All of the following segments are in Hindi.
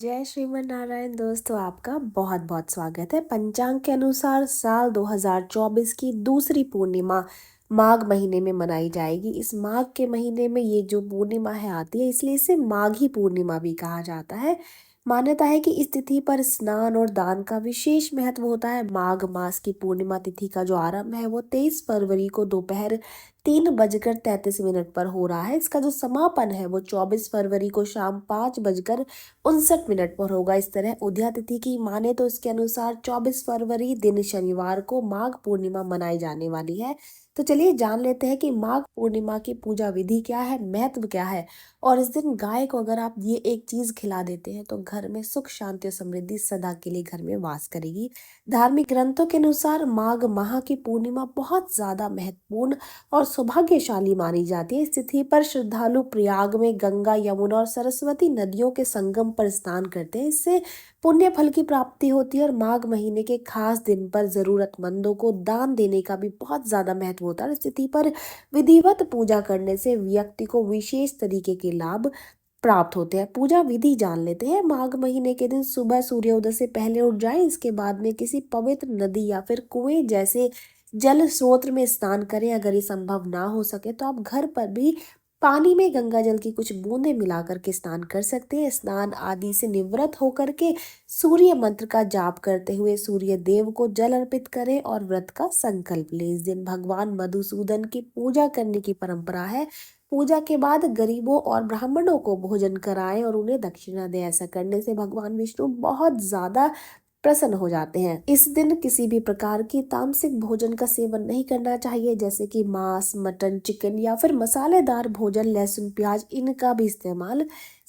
जय श्रीमन नारायण दोस्तों, आपका बहुत बहुत स्वागत है। पंचांग के अनुसार साल 2024 की दूसरी पूर्णिमा माघ महीने में मनाई जाएगी। इस माघ के महीने में ये जो पूर्णिमा है आती है, इसलिए इसे माघी पूर्णिमा भी कहा जाता है। मान्यता है कि इस तिथि पर स्नान और दान का विशेष महत्व होता है। माघ मास की पूर्णिमा तिथि का जो आरंभ है वो 23 फरवरी को दोपहर 3:33 पर हो रहा है। इसका जो समापन है वो 24 फरवरी को शाम 5:59 पर होगा। इस तरह उदया तिथि की माने तो इसके अनुसार 24 फरवरी दिन शनिवार को माघ पूर्णिमा मनाई जाने वाली है। तो चलिए जान लेते हैं कि माघ पूर्णिमा की पूजा विधि क्या है, महत्व क्या है। और इस दिन गाय को अगर आप ये एक चीज खिला देते हैं तो घर में सुख शांति और समृद्धि सदा के लिए घर में वास करेगी। धार्मिक ग्रंथों के अनुसार माघ माह की पूर्णिमा बहुत ज्यादा महत्वपूर्ण और सौभाग्यशाली मानी जाती है। इस तिथि पर श्रद्धालु प्रयाग में गंगा, यमुना और सरस्वती नदियों के संगम पर स्नान करते हैं। इससे पुण्य फल की प्राप्ति होती है। और माघ महीने के खास दिन पर जरूरतमंदों को दान देने का भी बहुत ज्यादा महत्व होता है। इस तिथि पर विधिवत पूजा करने से व्यक्ति को विशेष तरीके के लाभ प्राप्त होते हैं। पूजा विधि जान लेते हैं। माघ महीने के दिन सुबह सूर्योदय से पहले उठ जाएं। इसके बाद में किसी पवित्र नदी या फिर कुएं जैसे जल स्रोत में स्नान करें। अगर ये संभव ना हो सके तो आप घर पर भी पानी में गंगा जल की कुछ बूंदें मिलाकर के स्नान कर सकते हैं। स्नान आदि से निवृत्त होकर के सूर्य मंत्र का जाप करते हुए सूर्य देव को जल अर्पित करें और व्रत का संकल्प लें। इस दिन भगवान मधुसूदन की पूजा करने की परंपरा है। पूजा के बाद गरीबों और ब्राह्मणों को भोजन कराएं और उन्हें दक्षिणा दें। ऐसा करने से भगवान विष्णु बहुत ज्यादा प्रसन्न हो जाते हैं। इस दिन किसी भी प्रकार की तामसिक भोजन का सेवन नहीं करना चाहिए, जैसे कि मांस, मटन, चिकन या फिर मसालेदार भोजन, लहसुन, प्याज, इनका भी इस्तेमाल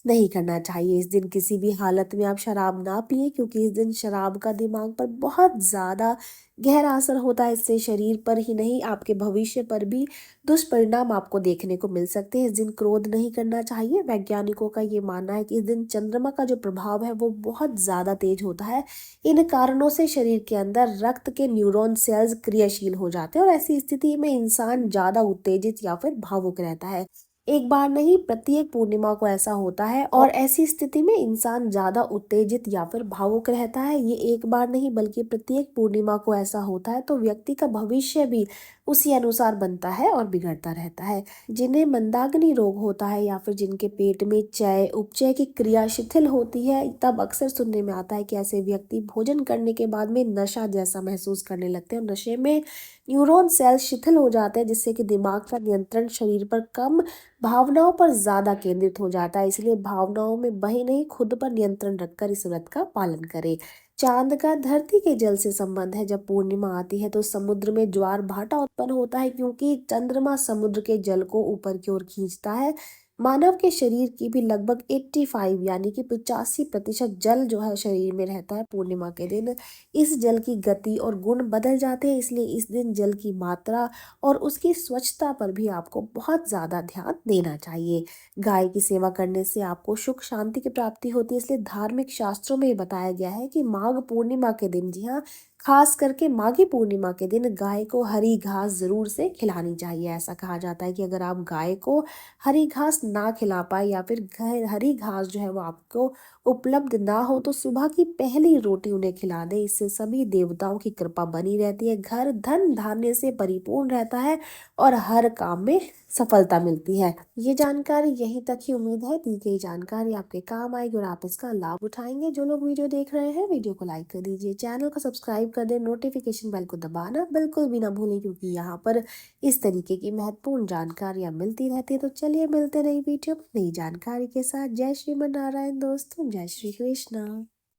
नहीं करना चाहिए। इस दिन किसी भी हालत में आप शराब ना पिए, क्योंकि इस दिन शराब का दिमाग पर बहुत ज्यादा गहरा असर होता है। इससे शरीर पर ही नहीं आपके भविष्य पर भी दुष्परिणाम आपको देखने को मिल सकते हैं। इस दिन क्रोध नहीं करना चाहिए। वैज्ञानिकों का ये मानना है कि इस दिन चंद्रमा का जो प्रभाव है वो बहुत ज्यादा तेज होता है। इन कारणों से शरीर के अंदर रक्त के न्यूरॉन सेल्स क्रियाशील हो जाते हैं और ऐसी स्थिति में इंसान ज्यादा उत्तेजित या फिर भावुक रहता है। एक बार नहीं, प्रत्येक पूर्णिमा को ऐसा होता है और ऐसी स्थिति में इंसान ज्यादा उत्तेजित या फिर भावुक रहता है। ये एक बार नहीं बल्कि प्रत्येक पूर्णिमा को ऐसा होता है, तो व्यक्ति का भविष्य भी उसी अनुसार बनता है और बिगड़ता रहता है। जिन्हें मंदाग्नि रोग होता है या फिर जिनके पेट में चय उपचय की क्रिया शिथिल होती है, तब अक्सर सुनने में आता है कि ऐसे व्यक्ति भोजन करने के बाद में नशा जैसा महसूस करने लगते हैं और नशे में न्यूरॉन सेल शिथिल हो जाते हैं, जिससे कि दिमाग का नियंत्रण शरीर पर कम, भावनाओं पर ज्यादा केंद्रित हो जाता है। इसलिए भावनाओं में बहे नहीं, खुद पर नियंत्रण रखकर इस व्रत का पालन करें। चांद का धरती के जल से संबंध है। जब पूर्णिमा आती है तो समुद्र में ज्वार भाटा उत्पन्न होता है, क्योंकि चंद्रमा समुद्र के जल को ऊपर की ओर खींचता है। मानव के शरीर की भी लगभग 85 यानी कि 85% जल जो है शरीर में रहता है। पूर्णिमा के दिन इस जल की गति और गुण बदल जाते हैं, इसलिए इस दिन जल की मात्रा और उसकी स्वच्छता पर भी आपको बहुत ज्यादा ध्यान देना चाहिए। गाय की सेवा करने से आपको सुख शांति की प्राप्ति होती है। इसलिए धार्मिक शास्त्रों में बताया गया है कि माघ पूर्णिमा के दिन, जी हाँ, खास करके माघी पूर्णिमा के दिन गाय को हरी घास जरूर से खिलानी चाहिए। ऐसा कहा जाता है कि अगर आप गाय को हरी घास ना खिला पाए या फिर हरी घास जो है वो आपको उपलब्ध ना हो, तो सुबह की पहली रोटी उन्हें खिला दे। इससे सभी देवताओं की कृपा बनी रहती है, घर धन धान्य से परिपूर्ण रहता है और हर काम में सफलता मिलती है। ये जानकारी यहीं तक ही। उम्मीद है दी गई जानकारी आपके काम आएगी और आप इसका लाभ उठाएंगे। जो लोग वीडियो देख रहे हैं, वीडियो को लाइक कर दीजिए, चैनल को सब्सक्राइब कर दें, नोटिफिकेशन बेल को दबाना बिल्कुल भी ना भूलें, क्योंकि यहाँ पर इस तरीके की महत्वपूर्ण जानकारियाँ मिलती रहती है। तो चलिए मिलते नई वीडियो में नई जानकारी के साथ। जय श्रीमन नारायण दोस्तों, जय श्री कृष्ण।